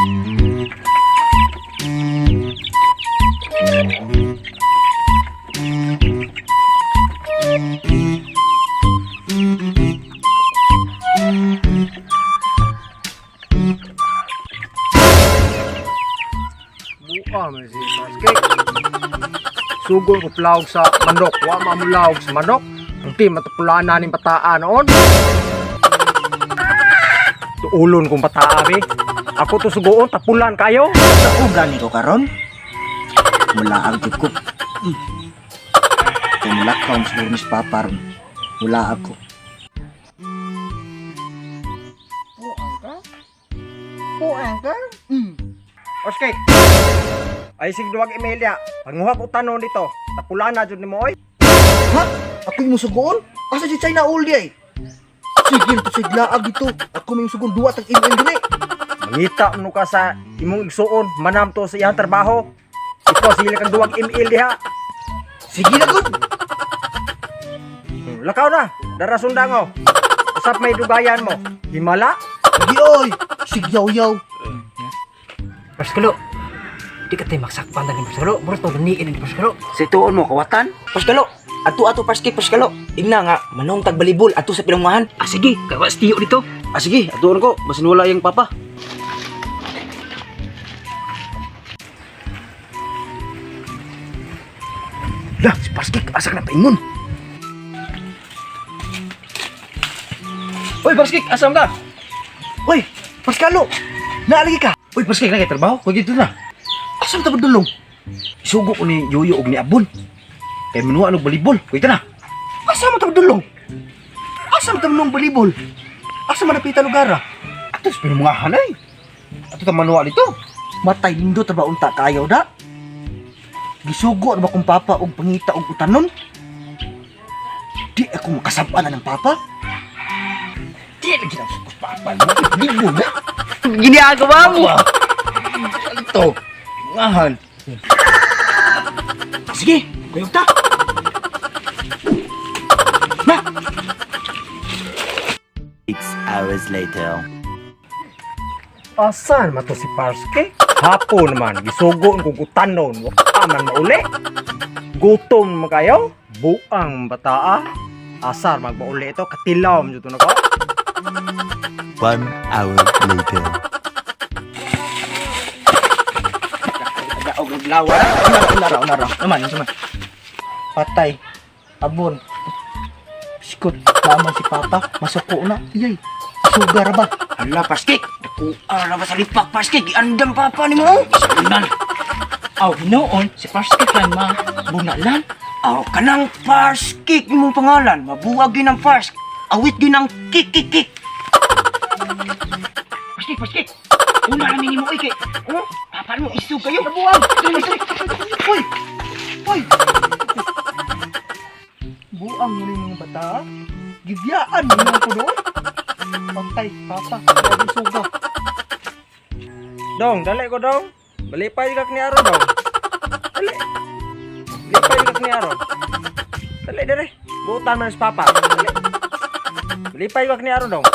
Buka man si Paskik. Sugol ko plawag sa manok. Wa mamulawag sa manok. Ang team matapulaan na ning pataa noon. Tuulon kong pataa be. Ako to sugoon tapulan kayo. Sa ugan ko karon. Mula ang ko. Kung lakaw sa lumis paparon. Mula ako. Puang ka? Paskik. Ay sig duwag email ya. Panguha ko tanon dito. Tapulan na jud nimo oy. Ha? Ako yung musugon? Asa si China old ay? Sige, ito siglaag dito. Ako may musugon duwa tag email din eh. Mangita mo ka sa imong igsuon. Manam to sa iyang trabaho. Ikaw sila kang duwag email diha. Sige na good. Lakaw na. Dara sundango. Usap may dugayan mo. Himala? Sige oy. Sige yaw-yaw. Paskalo, di ka tayo magsakpan na ni Paskalo. Mura to laniin ni Paskalo. Sa ituon mo, kawatan? Paskalo, ato Paskik, Paskalo. Igna nga, manong tagbalibol, ato sa pinanguhan. Ah sige, kawas tiyo dito. Sige, atuon ko, basin wala yung papa. Lah, si Paskik, asa ka na paingon? Hoy, Paskik, asam ka? Hoy, Paskalo, naalagi ka? Uy, Paskik, trabaho. Huwag dito na. Asam ta padulong? Isugo ko ni Yoyo og ni Abon. Kaya minuha ng balibol. Huwag na. Asa man ta padulong? Asa man ta manong balibol? Asa man napita lugar? Ato sa pinungahan ay. Ato ta manuha dito. Matay nindo ta ba unta kayo da? Gisugo na ba kong papa og pangita og utanon? Di ako makasabaan na ng papa? Di lagi na sa papa. Balibol na. Ginagawa mo! Ito. Pinungahan. Sige, kuyog ta! Na! 6 hours later. Asan man to si Paskik? Hapon naman. Gisugo kong utanon. Wa man mauli. Gutom naman kayo? Buang bataa. Asar magmauli ito. Katilaw mo dito na ko. 1 hour later. Og naglawa. Unara. Naman. Patay. Abon. Sikot. Naman si papa. Masuko na. Iyay. Sugar ba? Hala, Paskik. Nakuha na ba sa lipak, Paskik? Iandam papa ni mo. Isalunan. Aw, noon, si Paskik lang mabunalan. Aw, kanang Paskik yung mong pangalan. Mabuwag yun ang Pask. Awit yun ang kik. Paskik. Una lang nini mo, oy, kay. Oh, papa mo, isug kayo. Nabuwag. Hoy! Buang mo rin mga bata. Gibyaan mo na ako doon. Patay, papa. Grabe suga. Dong, dali ko dong. Balipay ka ni Aro dong. Dali. Balipay ka ni Aro. Dali. Buutan man sa papa. Dali. Balipay ka ni Aro dong.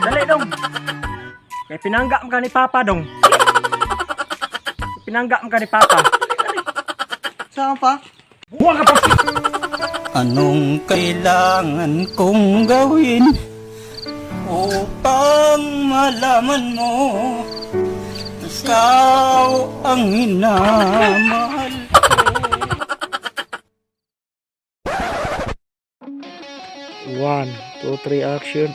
Dali dong. Kaya pinangga mo ka ni papa dong. Pinangga mo ka ni papa. Saan pa? Buwag ka Paskik. Anong kailangan kong gawin upang malaman mo ikaw ang minamahal ko? 1, 2, 3, action.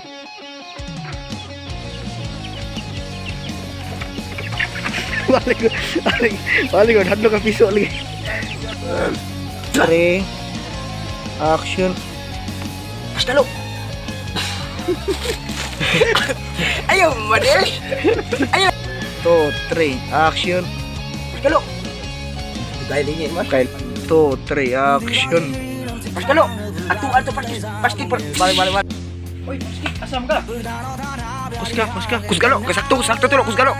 Balik ko, hadlo ka piso lagi. 3, action. Paskalo! Ayaw, Madel. 2, 3, action. Paskalo! Dahil ingin mo. 2, 3, action. Paskalo. Ato, Paskik. Balik. Uy, Paskik, asam ka? Kusgalo. Sakto tulo, kusgalo.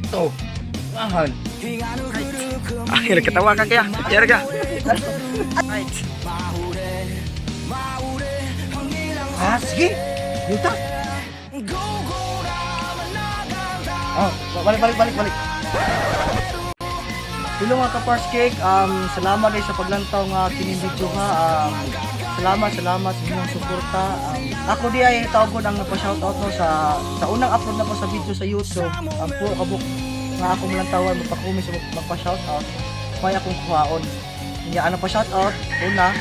Ito. Mahal. Akhirnya ketawa ka kaya. Biar ka. Ha? Ah, sige. Yuta. Oh, balik. Hello mga ka-Pars Cake, salamat guys sa paglantaw nga kining video ha. Salamat sa inyong suporta. Ako di ay tawag ko nang nagpa-shoutout no sa unang upload na ko sa video sa YouTube. Ang puro kabuk nga ako malantawan magpa-comment sa magpa-shoutout. May akong kuhaon. Nya ano pa shoutout? Una,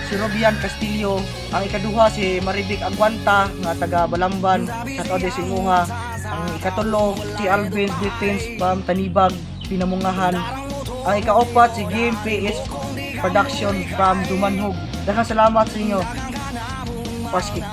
si Robian Castillo. Ang ikaduha si Maribik Aguanta nga taga Balamban. Shoutout din si Nguha. Ang ikatulo si Alvin Defense from Tanibag, Pinamungahan. Ang ikaapat si Game PS Production from Dumanhog. Daghang salamat sa inyo. Pars Cake.